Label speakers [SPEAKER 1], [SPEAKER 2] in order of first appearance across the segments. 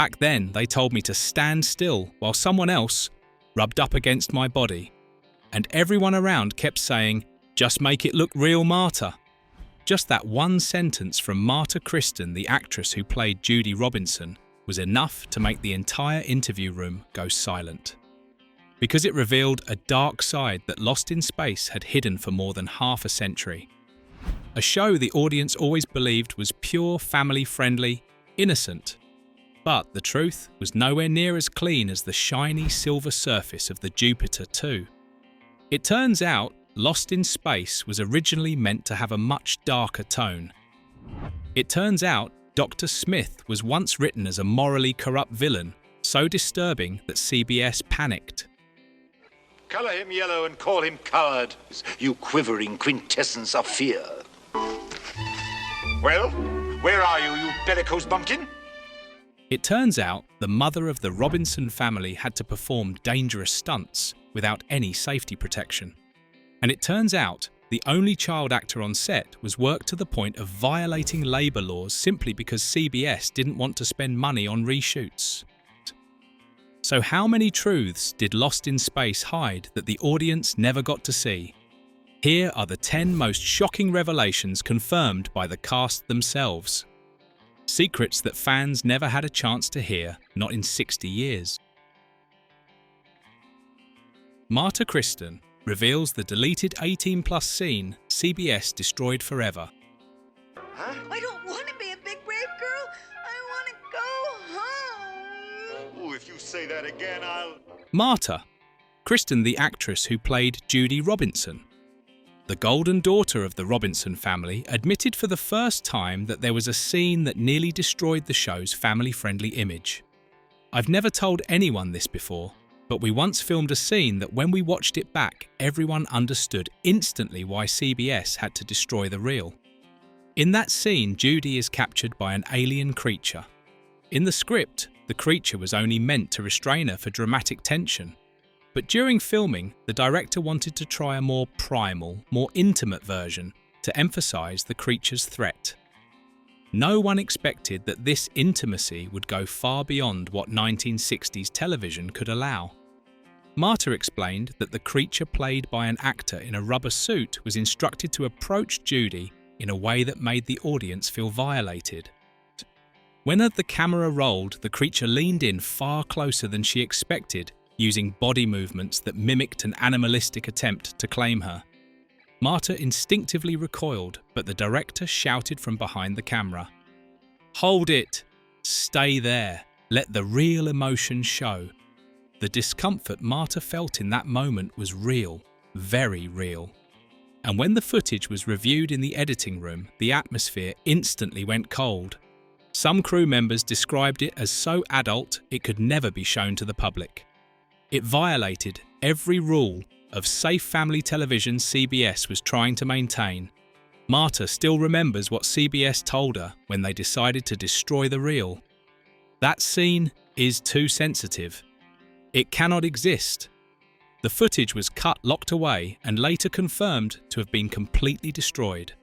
[SPEAKER 1] Back then, they told me to stand still while someone else rubbed up against my body. And everyone around kept saying, "Just make it look real, Marta." Just that one sentence from Marta Kristen, the actress who played Judy Robinson, was enough to make the entire interview room go silent. Because it revealed a dark side that Lost in Space had hidden for more than half a century. A show the audience always believed was pure, family-friendly, innocent. But the truth was nowhere near as clean as the shiny silver surface of the Jupiter 2. It turns out Lost in Space was originally meant to have a much darker tone. It turns out Dr. Smith was once written as a morally corrupt villain, so disturbing that CBS panicked.
[SPEAKER 2] Color him yellow and call him coward, you quivering quintessence of fear. Well, where are you, you bellicose bumpkin?
[SPEAKER 1] It turns out the mother of the Robinson family had to perform dangerous stunts without any safety protection. And it turns out the only child actor on set was worked to the point of violating labour laws simply because CBS didn't want to spend money on reshoots. So how many truths did Lost in Space hide that the audience never got to see? Here are the 10 most shocking revelations confirmed by the cast themselves. Secrets that fans never had a chance to hear, not in 60 years. Marta Kristen reveals the deleted 18-plus scene CBS destroyed forever.
[SPEAKER 2] Huh?
[SPEAKER 3] I don't want to be a big brave girl. I want to go home.
[SPEAKER 2] Oh, if you say that again, I'll...
[SPEAKER 1] Marta, Kristen, the actress who played Judy Robinson. The golden daughter of the Robinson family admitted for the first time that there was a scene that nearly destroyed the show's family-friendly image. I've never told anyone this before, but we once filmed a scene that when we watched it back, everyone understood instantly why CBS had to destroy the reel. In that scene, Judy is captured by an alien creature. In the script, the creature was only meant to restrain her for dramatic tension. But during filming, the director wanted to try a more primal, more intimate version to emphasize the creature's threat. No one expected that this intimacy would go far beyond what 1960s television could allow. Marta explained that the creature played by an actor in a rubber suit was instructed to approach Judy in a way that made the audience feel violated. When the camera rolled, the creature leaned in far closer than she expected, using body movements that mimicked an animalistic attempt to claim her. Marta instinctively recoiled, but the director shouted from behind the camera, "Hold it! Stay there! Let the real emotion show." The discomfort Marta felt in that moment was real, very real. And when the footage was reviewed in the editing room, the atmosphere instantly went cold. Some crew members described it as so adult it could never be shown to the public. It violated every rule of safe family television CBS was trying to maintain. Marta still remembers what CBS told her when they decided to destroy the reel. That scene is too sensitive. It cannot exist. The footage was cut, locked away, and later confirmed to have been completely destroyed.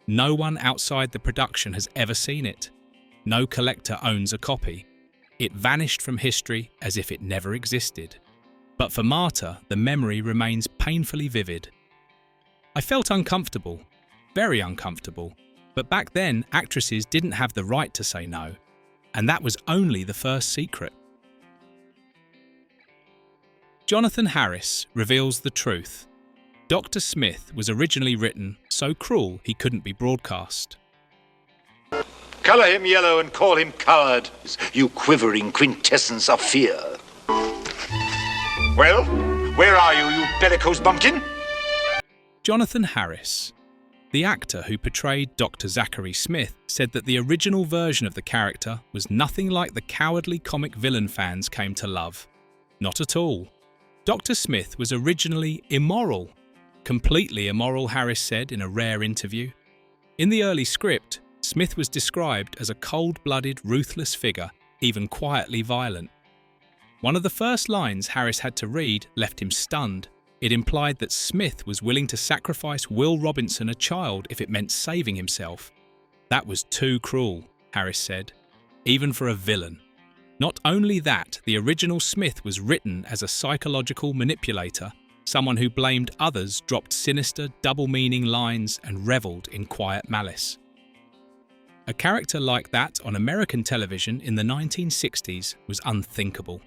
[SPEAKER 1] No one outside the production has ever seen it. No collector owns a copy. It vanished from history as if it never existed. But for Marta, the memory remains painfully vivid. I felt uncomfortable, very uncomfortable, but back then actresses didn't have the right to say no, and that was only the first secret. Jonathan Harris reveals the truth. Dr. Smith was originally written so cruel he couldn't be broadcast.
[SPEAKER 2] Color him yellow and call him coward, you quivering quintessence of fear. Well, where are you, you bellicose bumpkin?
[SPEAKER 1] Jonathan Harris, the actor who portrayed Dr. Zachary Smith, said that the original version of the character was nothing like the cowardly comic villain fans came to love. Not at all. Dr. Smith was originally immoral. Completely immoral, Harris said in a rare interview. In the early script, Smith was described as a cold-blooded, ruthless figure, even quietly violent. One of the first lines Harris had to read left him stunned. It implied that Smith was willing to sacrifice Will Robinson, a child, if it meant saving himself. That was too cruel, Harris said, even for a villain. Not only that, the original Smith was written as a psychological manipulator, someone who blamed others, dropped sinister, double-meaning lines, and revelled in quiet malice. A character like that on American television in the 1960s was unthinkable.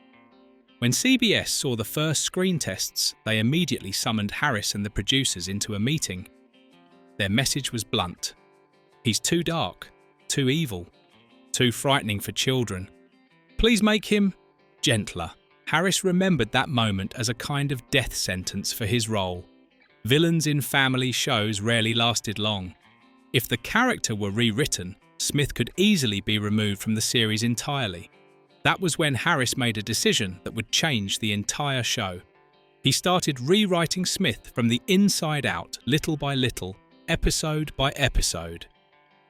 [SPEAKER 1] When CBS saw the first screen tests, they immediately summoned Harris and the producers into a meeting. Their message was blunt. He's too dark, too evil, too frightening for children. Please make him gentler. Harris remembered that moment as a kind of death sentence for his role. Villains in family shows rarely lasted long. If the character were rewritten, Smith could easily be removed from the series entirely. That was when Harris made a decision that would change the entire show. He started rewriting Smith from the inside out, little by little, episode by episode.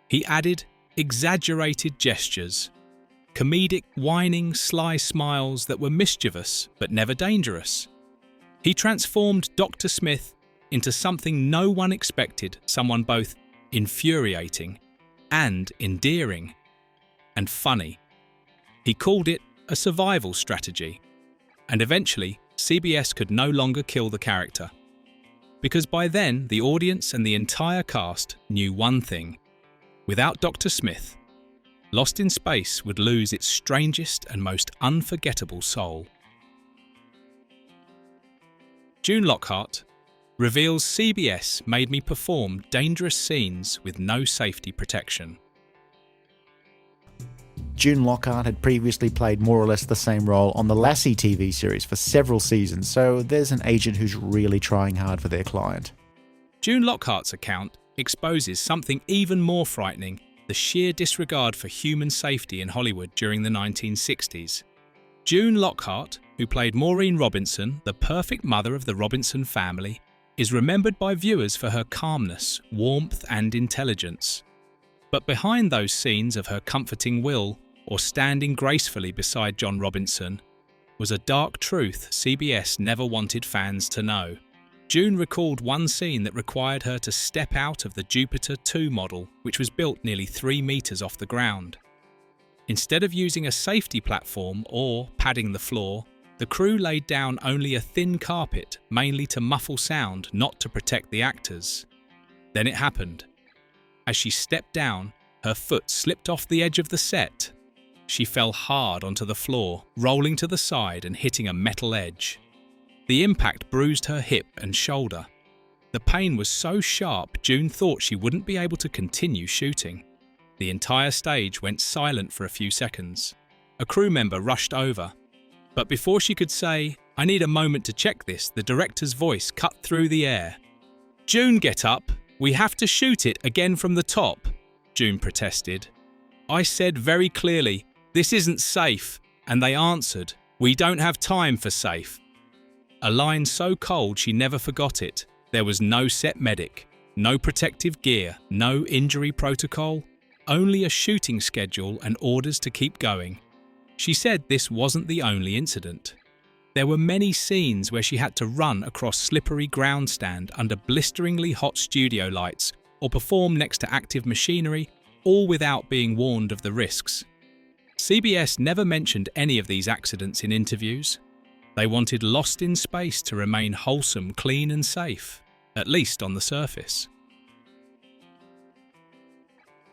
[SPEAKER 1] He added exaggerated gestures, comedic, whining, sly smiles that were mischievous but never dangerous. He transformed Dr. Smith into something no one expected, someone both infuriating and endearing and funny. He called it a survival strategy, and eventually CBS could no longer kill the character. Because by then, the audience and the entire cast knew one thing. Without Dr. Smith, Lost in Space would lose its strangest and most unforgettable soul. June Lockhart reveals CBS made me perform dangerous scenes with no safety protection.
[SPEAKER 4] June Lockhart had previously played more or less the same role on the Lassie TV series for several seasons, so there's an agent who's really trying hard for their client.
[SPEAKER 1] June Lockhart's account exposes something even more frightening: the sheer disregard for human safety in Hollywood during the 1960s. June Lockhart, who played Maureen Robinson, the perfect mother of the Robinson family, is remembered by viewers for her calmness, warmth, and intelligence. But behind those scenes of her comforting will, or standing gracefully beside John Robinson, was a dark truth CBS never wanted fans to know. June recalled one scene that required her to step out of the Jupiter 2 model, which was built nearly 3 meters off the ground. Instead of using a safety platform or padding the floor, the crew laid down only a thin carpet, mainly to muffle sound, not to protect the actors. Then it happened. As she stepped down, her foot slipped off the edge of the set. She fell hard onto the floor, rolling to the side and hitting a metal edge. The impact bruised her hip and shoulder. The pain was so sharp, June thought she wouldn't be able to continue shooting. The entire stage went silent for a few seconds. A crew member rushed over. But before she could say, "I need a moment to check this," the director's voice cut through the air. "June, get up. We have to shoot it again from the top," June protested. "I said very clearly, this isn't safe," and they answered, "We don't have time for safe." A line so cold she never forgot it. There was no set medic, no protective gear, no injury protocol, only a shooting schedule and orders to keep going. She said this wasn't the only incident. There were many scenes where she had to run across slippery ground stand under blisteringly hot studio lights or perform next to active machinery, all without being warned of the risks. CBS never mentioned any of these accidents in interviews. They wanted Lost in Space to remain wholesome, clean and safe, at least on the surface.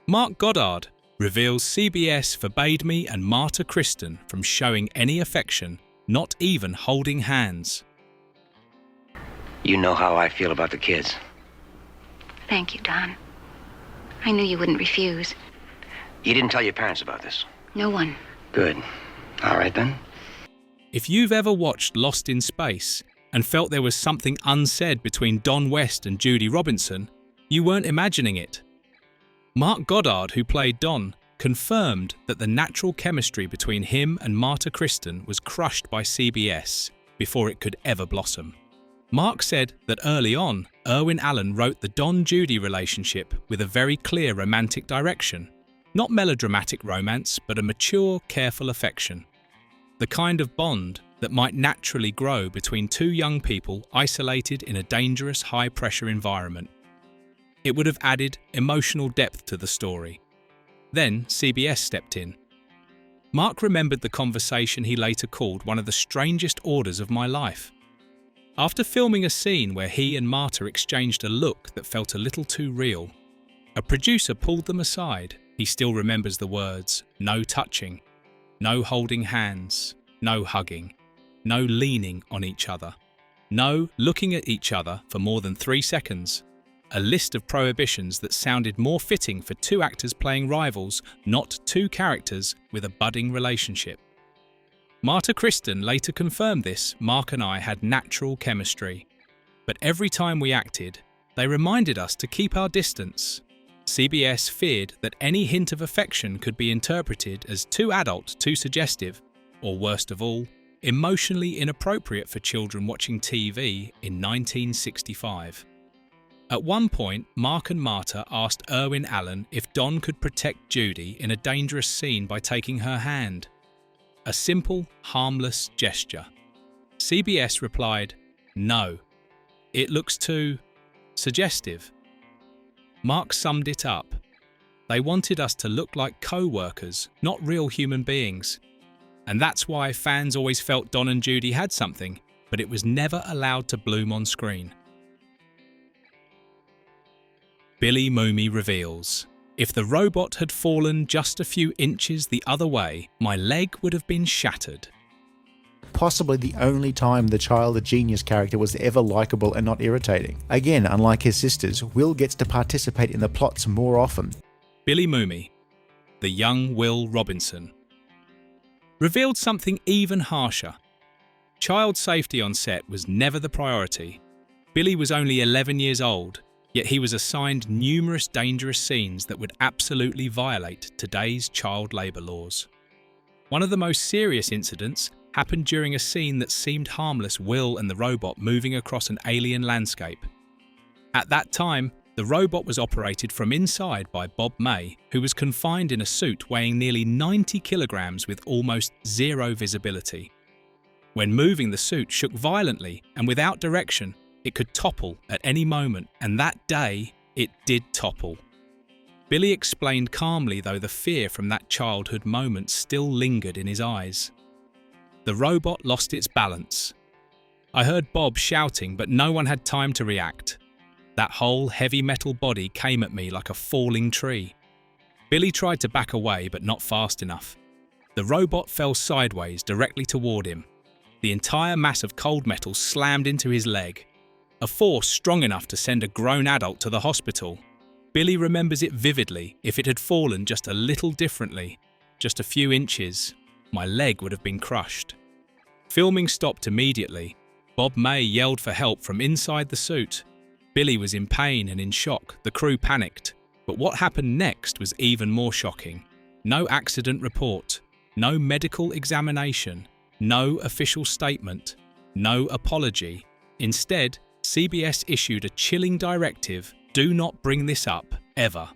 [SPEAKER 1] Mark Goddard reveals CBS forbade me and Marta Kristen from showing any affection, not even holding hands.
[SPEAKER 5] You know how I feel about the kids.
[SPEAKER 6] Thank you, Don. I knew you wouldn't refuse.
[SPEAKER 5] You didn't tell your parents about this?
[SPEAKER 6] No one.
[SPEAKER 5] Good. All right, then.
[SPEAKER 1] If you've ever watched Lost in Space and felt there was something unsaid between Don West and Judy Robinson, you weren't imagining it. Mark Goddard, who played Don, confirmed that the natural chemistry between him and Marta Kristen was crushed by CBS before it could ever blossom. Mark said that early on, Irwin Allen wrote the Don-Judy relationship with a very clear romantic direction. Not melodramatic romance, but a mature, careful affection. The kind of bond that might naturally grow between two young people isolated in a dangerous, high-pressure environment. It would have added emotional depth to the story. Then CBS stepped in. Mark remembered the conversation he later called one of the strangest orders of my life. After filming a scene where he and Marta exchanged a look that felt a little too real, a producer pulled them aside. He still remembers the words, no touching, no holding hands, no hugging, no leaning on each other, no looking at each other for more than 3 seconds. A list of prohibitions that sounded more fitting for 2 actors playing rivals, not 2 characters with a budding relationship. Marta Kristen later confirmed this. Mark and I had natural chemistry. But every time we acted, they reminded us to keep our distance. CBS feared that any hint of affection could be interpreted as too adult, too suggestive, or worst of all, emotionally inappropriate for children watching TV in 1965. At one point, Mark and Marta asked Irwin Allen if Don could protect Judy in a dangerous scene by taking her hand. A simple, harmless gesture. CBS replied, "No. It looks too suggestive." Mark summed it up. They wanted us to look like co-workers, not real human beings. And that's why fans always felt Don and Judy had something, but it was never allowed to bloom on screen. Billy Mooney reveals, "If the robot had fallen just a few inches the other way, my leg would have been shattered."
[SPEAKER 4] Possibly the only time the child genius character was ever likable and not irritating. Again, unlike his sisters, Will gets to participate in the plots more often.
[SPEAKER 1] Billy Mooney, the young Will Robinson, revealed something even harsher. Child safety on set was never the priority. Billy was only 11 years old, yet he was assigned numerous dangerous scenes that would absolutely violate today's child labour laws. One of the most serious incidents happened during a scene that seemed harmless: Will and the robot moving across an alien landscape. At that time, the robot was operated from inside by Bob May, who was confined in a suit weighing nearly 90 kilograms with almost zero visibility. When moving, the suit shook violently, and without direction, it could topple at any moment, and that day, it did topple. Billy explained calmly, though the fear from that childhood moment still lingered in his eyes. The robot lost its balance. I heard Bob shouting, but no one had time to react. That whole heavy metal body came at me like a falling tree. Billy tried to back away, but not fast enough. The robot fell sideways directly toward him. The entire mass of cold metal slammed into his leg, a force strong enough to send a grown adult to the hospital. Billy remembers it vividly. If it had fallen just a little differently, just a few inches, my leg would have been crushed. Filming stopped immediately. Bob May yelled for help from inside the suit. Billy was in pain and in shock. The crew panicked. But what happened next was even more shocking. No accident report, no medical examination, no official statement, no apology. Instead, CBS issued a chilling directive: do not bring this up, ever.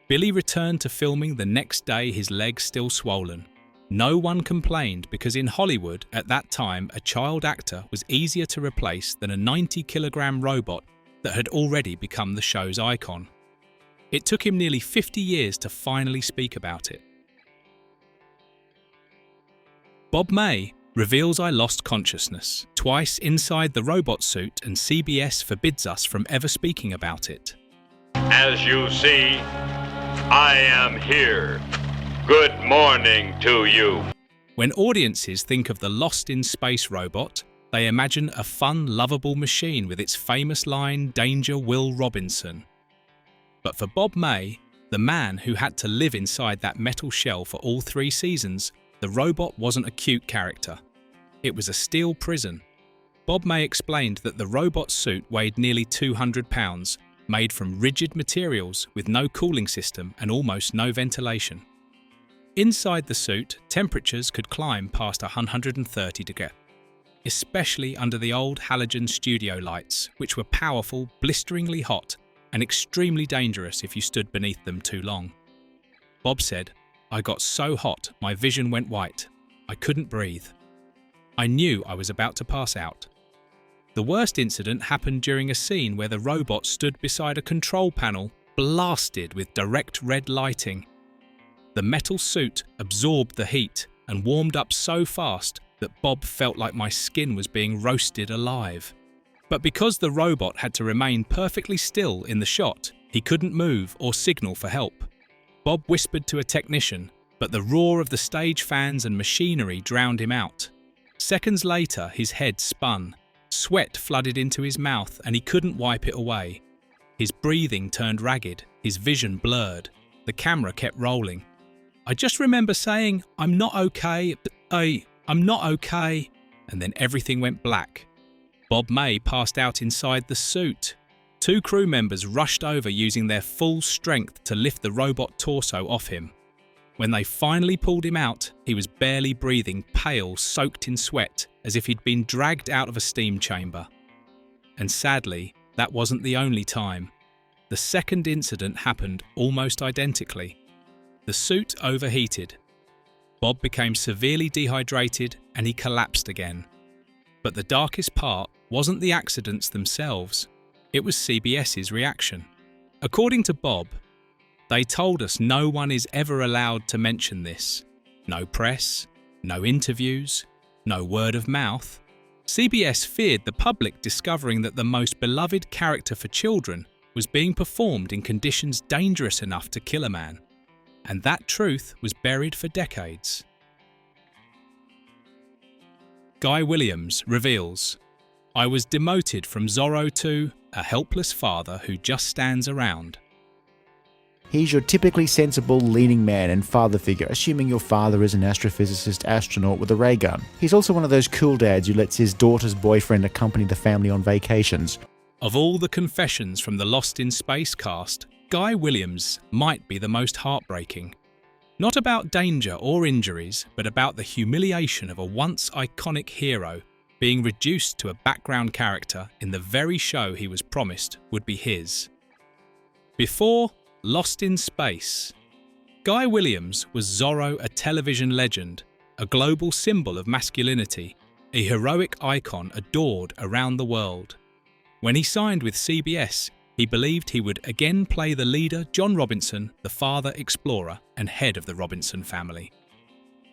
[SPEAKER 1] Billy returned to filming the next day, his leg still swollen. No one complained because in Hollywood at that time, a child actor was easier to replace than a 90-kilogram robot that had already become the show's icon. It took him nearly 50 years to finally speak about it. Bob May reveals I lost consciousness twice inside the robot suit, and CBS forbids us from ever speaking about it.
[SPEAKER 7] As you see, I am here. Good morning to you.
[SPEAKER 1] When audiences think of the Lost in Space robot, they imagine a fun, lovable machine with its famous line, "Danger, Will Robinson." But for Bob May, the man who had to live inside that metal shell for all 3 seasons, the robot wasn't a cute character. It was a steel prison. Bob May explained that the robot suit weighed nearly 200 pounds, made from rigid materials with no cooling system and almost no ventilation. Inside the suit, temperatures could climb past 130 degrees, especially under the old halogen studio lights, which were powerful, blisteringly hot, and extremely dangerous if you stood beneath them too long. Bob said, "I got so hot, my vision went white. I couldn't breathe. I knew I was about to pass out." The worst incident happened during a scene where the robot stood beside a control panel, blasted with direct red lighting. The metal suit absorbed the heat, and warmed up so fast that Bob felt like my skin was being roasted alive. But because the robot had to remain perfectly still in the shot, he couldn't move or signal for help. Bob whispered to a technician, but the roar of the stage fans and machinery drowned him out. Seconds later, his head spun. Sweat flooded into his mouth and he couldn't wipe it away. His breathing turned ragged, his vision blurred. The camera kept rolling. I just remember saying, "I'm not okay, I'm not okay," and then everything went black. Bob May passed out inside the suit. 2 crew members rushed over using their full strength to lift the robot torso off him. When they finally pulled him out, he was barely breathing, pale, soaked in sweat, as if he'd been dragged out of a steam chamber. And sadly, that wasn't the only time. The second incident happened almost identically. The suit overheated. Bob became severely dehydrated and he collapsed again. But the darkest part wasn't the accidents themselves, it was CBS's reaction. According to Bob, "They told us no one is ever allowed to mention this. No press, no interviews, no word of mouth." CBS feared the public discovering that the most beloved character for children was being performed in conditions dangerous enough to kill a man. And that truth was buried for decades. Guy Williams reveals, "I was demoted from Zorro to a helpless father who just stands around."
[SPEAKER 4] He's your typically sensible, leading man and father figure, assuming your father is an astrophysicist astronaut with a ray gun. He's also one of those cool dads who lets his daughter's boyfriend accompany the family on vacations.
[SPEAKER 1] Of all the confessions from the Lost in Space cast, Guy Williams might be the most heartbreaking. Not about danger or injuries, but about the humiliation of a once iconic hero being reduced to a background character in the very show he was promised would be his. Before Lost in Space, Guy Williams was Zorro, a television legend, a global symbol of masculinity, a heroic icon adored around the world. When he signed with CBS, he believed he would again play the leader John Robinson, the father explorer and head of the Robinson family.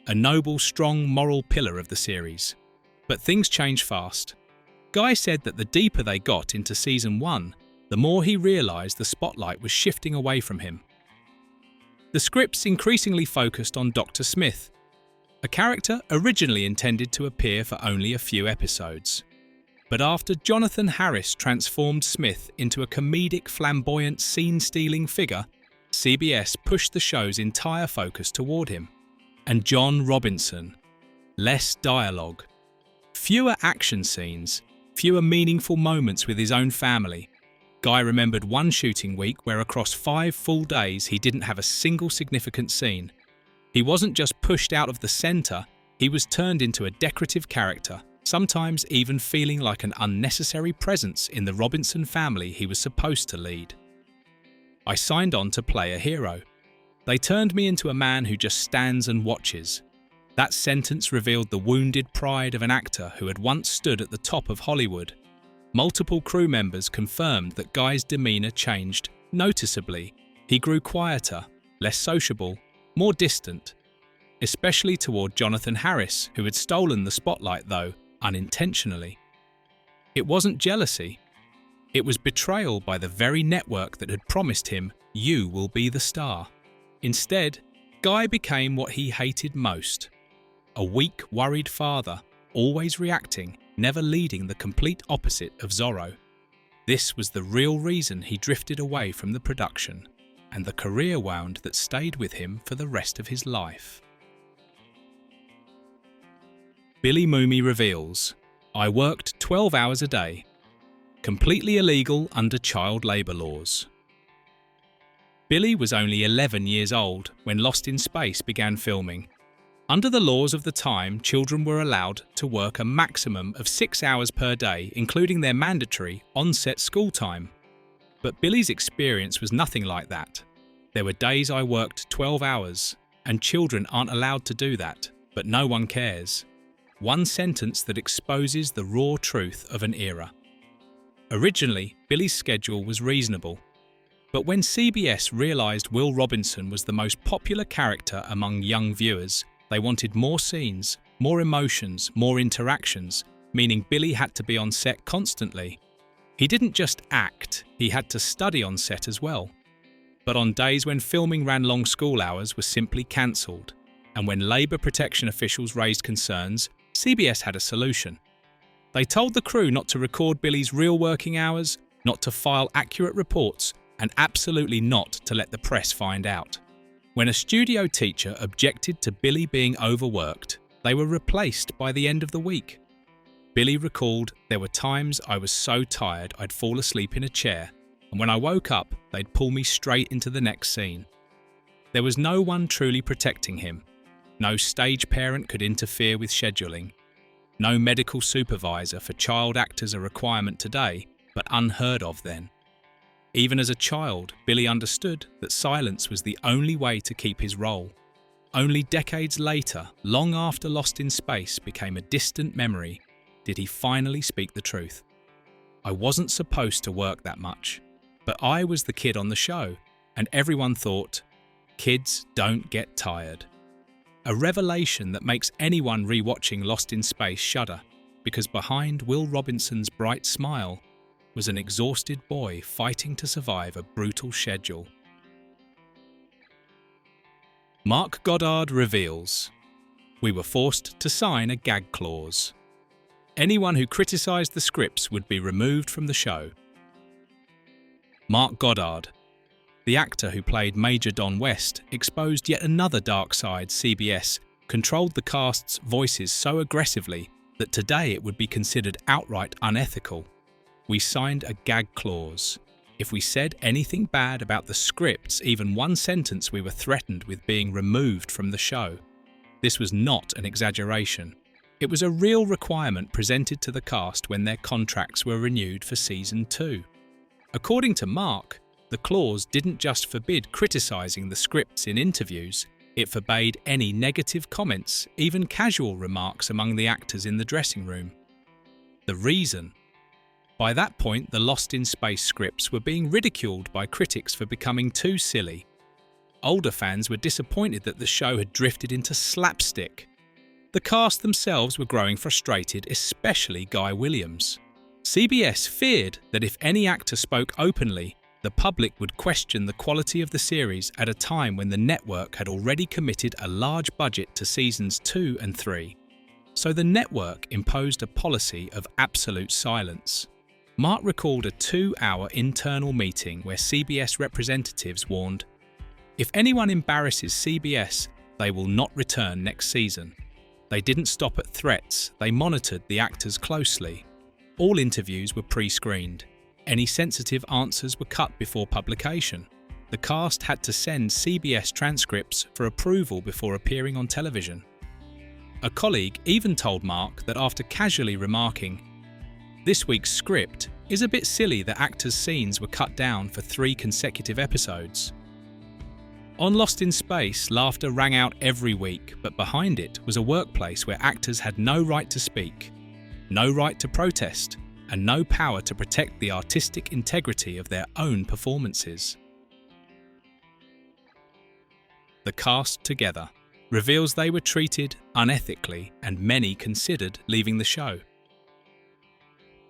[SPEAKER 1] A noble, strong, moral pillar of the series. But things changed fast. Guy said that the deeper they got into Season 1, the more he realised the spotlight was shifting away from him. The scripts increasingly focused on Dr. Smith, a character originally intended to appear for only a few episodes. But after Jonathan Harris transformed Smith into a comedic, flamboyant, scene-stealing figure, CBS pushed the show's entire focus toward him. And John Robinson. Less dialogue. Fewer action scenes. Fewer meaningful moments with his own family. Guy remembered one shooting week where across 5 full days he didn't have a single significant scene. He wasn't just pushed out of the centre, he was turned into a decorative character, sometimes even feeling like an unnecessary presence in the Robinson family he was supposed to lead. I signed on to play a hero. They turned me into a man who just stands and watches. That sentence revealed the wounded pride of an actor who had once stood at the top of Hollywood. Multiple crew members confirmed that Guy's demeanour changed noticeably. He grew quieter, less sociable, more distant, especially toward Jonathan Harris, who had stolen the spotlight though, unintentionally. It wasn't jealousy. It was betrayal by the very network that had promised him, "You will be the star." Instead, Guy became what he hated most. A weak, worried father, always reacting, never leading, the complete opposite of Zorro. This was the real reason he drifted away from the production, and the career wound that stayed with him for the rest of his life. Billy Mooney reveals, "I worked 12 hours a day. Completely illegal under child labour laws." Billy was only 11 years old when Lost in Space began filming. Under the laws of the time, children were allowed to work a maximum of 6 hours per day, including their mandatory on-set school time. But Billy's experience was nothing like that. There were days I worked 12 hours, and children aren't allowed to do that, but no one cares. One sentence that exposes the raw truth of an era. Originally, Billy's schedule was reasonable. But when CBS realised Will Robinson was the most popular character among young viewers, They wanted more scenes, more emotions, more interactions, meaning Billy had to be on set constantly. He didn't just act, he had to study on set as well. But on days when filming ran long school hours were simply cancelled, and when labour protection officials raised concerns, CBS had a solution. They told the crew not to record Billy's real working hours, not to file accurate reports, and absolutely not to let the press find out. When a studio teacher objected to Billy being overworked, they were replaced by the end of the week. Billy recalled, "There were times I was so tired I'd fall asleep in a chair, and when I woke up, they'd pull me straight into the next scene." There was no one truly protecting him. No stage parent could interfere with scheduling. No medical supervisor for child actors a requirement today, but unheard of then. Even as a child, Billy understood that silence was the only way to keep his role. Only decades later, long after Lost in Space became a distant memory, did he finally speak the truth. "I wasn't supposed to work that much, but I was the kid on the show, and everyone thought, kids don't get tired." A revelation that makes anyone rewatching Lost in Space shudder, because behind Will Robinson's bright smile was an exhausted boy fighting to survive a brutal schedule. Mark Goddard reveals, "We were forced to sign a gag clause. Anyone who criticised the scripts would be removed from the show." Mark Goddard, the actor who played Major Don West, exposed yet another dark side CBS controlled the cast's voices so aggressively that today it would be considered outright unethical. "We signed a gag clause. If we said anything bad about the scripts, even one sentence, we were threatened with being removed from the show." This was not an exaggeration. It was a real requirement presented to the cast when their contracts were renewed for season 2. According to Mark, the clause didn't just forbid criticising the scripts in interviews, it forbade any negative comments, even casual remarks among the actors in the dressing room. The reason? By that point, the Lost in Space scripts were being ridiculed by critics for becoming too silly. Older fans were disappointed that the show had drifted into slapstick. The cast themselves were growing frustrated, especially Guy Williams. CBS feared that if any actor spoke openly, the public would question the quality of the series at a time when the network had already committed a large budget to seasons 2 and 3. So the network imposed a policy of absolute silence. Mark recalled a 2-hour internal meeting where CBS representatives warned, "If anyone embarrasses CBS, they will not return next season." They didn't stop at threats, they monitored the actors closely. All interviews were pre-screened. Any sensitive answers were cut before publication. The cast had to send CBS transcripts for approval before appearing on television. A colleague even told Mark that after casually remarking, "This week's script is a bit silly that actors' scenes were cut down for 3 consecutive episodes." On Lost in Space, laughter rang out every week, but behind it was a workplace where actors had no right to speak, no right to protest, and no power to protect the artistic integrity of their own performances. The cast together reveals they were treated unethically and many considered leaving the show.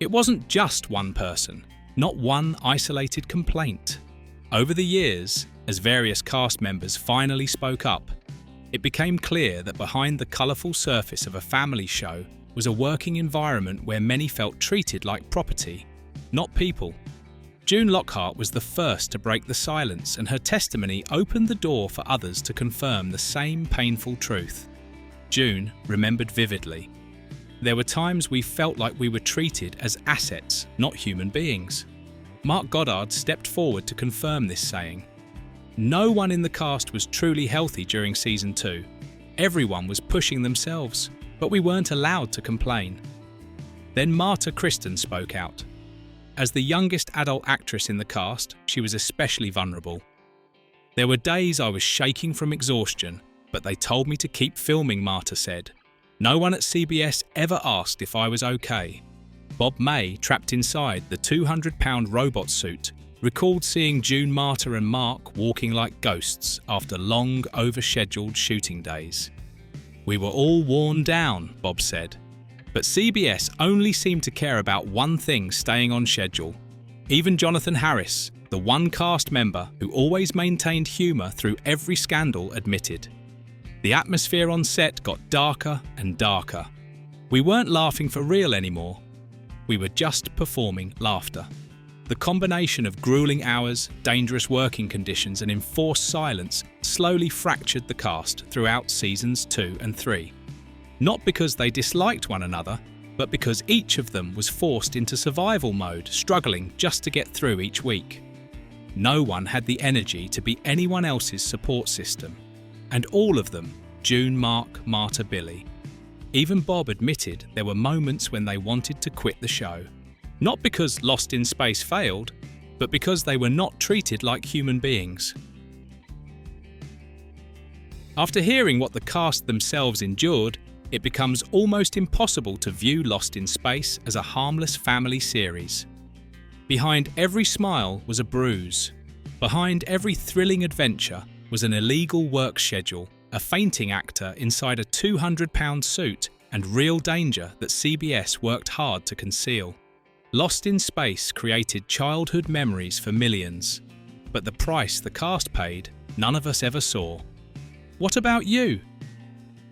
[SPEAKER 1] It wasn't just one person, not one isolated complaint. Over the years, as various cast members finally spoke up, it became clear that behind the colourful surface of a family show was a working environment where many felt treated like property, not people. June Lockhart was the first to break the silence, and her testimony opened the door for others to confirm the same painful truth. June remembered vividly, "There were times we felt like we were treated as assets, not human beings." Mark Goddard stepped forward to confirm this, saying, "No one in the cast was truly healthy during season 2. Everyone was pushing themselves, but we weren't allowed to complain." Then Marta Kristen spoke out. As the youngest adult actress in the cast, she was especially vulnerable. "There were days I was shaking from exhaustion, but they told me to keep filming," Marta said. "No one at CBS ever asked if I was okay." Bob May, trapped inside the 200-pound robot suit, recalled seeing June, Marta and Mark walking like ghosts after long, overscheduled shooting days. We were all worn down, Bob said. But CBS only seemed to care about one thing: staying on schedule. Even Jonathan Harris, the one cast member who always maintained humour through every scandal, admitted. The atmosphere on set got darker and darker. We weren't laughing for real anymore. We were just performing laughter. The combination of grueling hours, dangerous working conditions and enforced silence slowly fractured the cast throughout seasons 2 and 3. Not because they disliked one another, but because each of them was forced into survival mode, struggling just to get through each week. No one had the energy to be anyone else's support system. And all of them, June, Mark, Marta, Billy. Even Bob admitted there were moments when they wanted to quit the show. Not because Lost in Space failed, but because they were not treated like human beings. After hearing what the cast themselves endured, it becomes almost impossible to view Lost in Space as a harmless family series. Behind every smile was a bruise. Behind every thrilling adventure was an illegal work schedule, a fainting actor inside a 200-pound suit, and real danger that CBS worked hard to conceal. Lost in Space created childhood memories for millions, but the price the cast paid, none of us ever saw. What about you?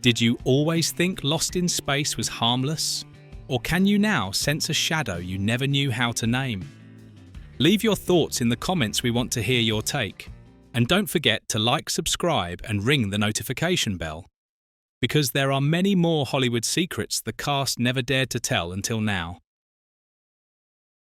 [SPEAKER 1] Did you always think Lost in Space was harmless? Or can you now sense a shadow you never knew how to name? Leave your thoughts in the comments, we want to hear your take. And don't forget to like, subscribe and ring the notification bell. Because there are many more Hollywood secrets the cast never dared to tell until now.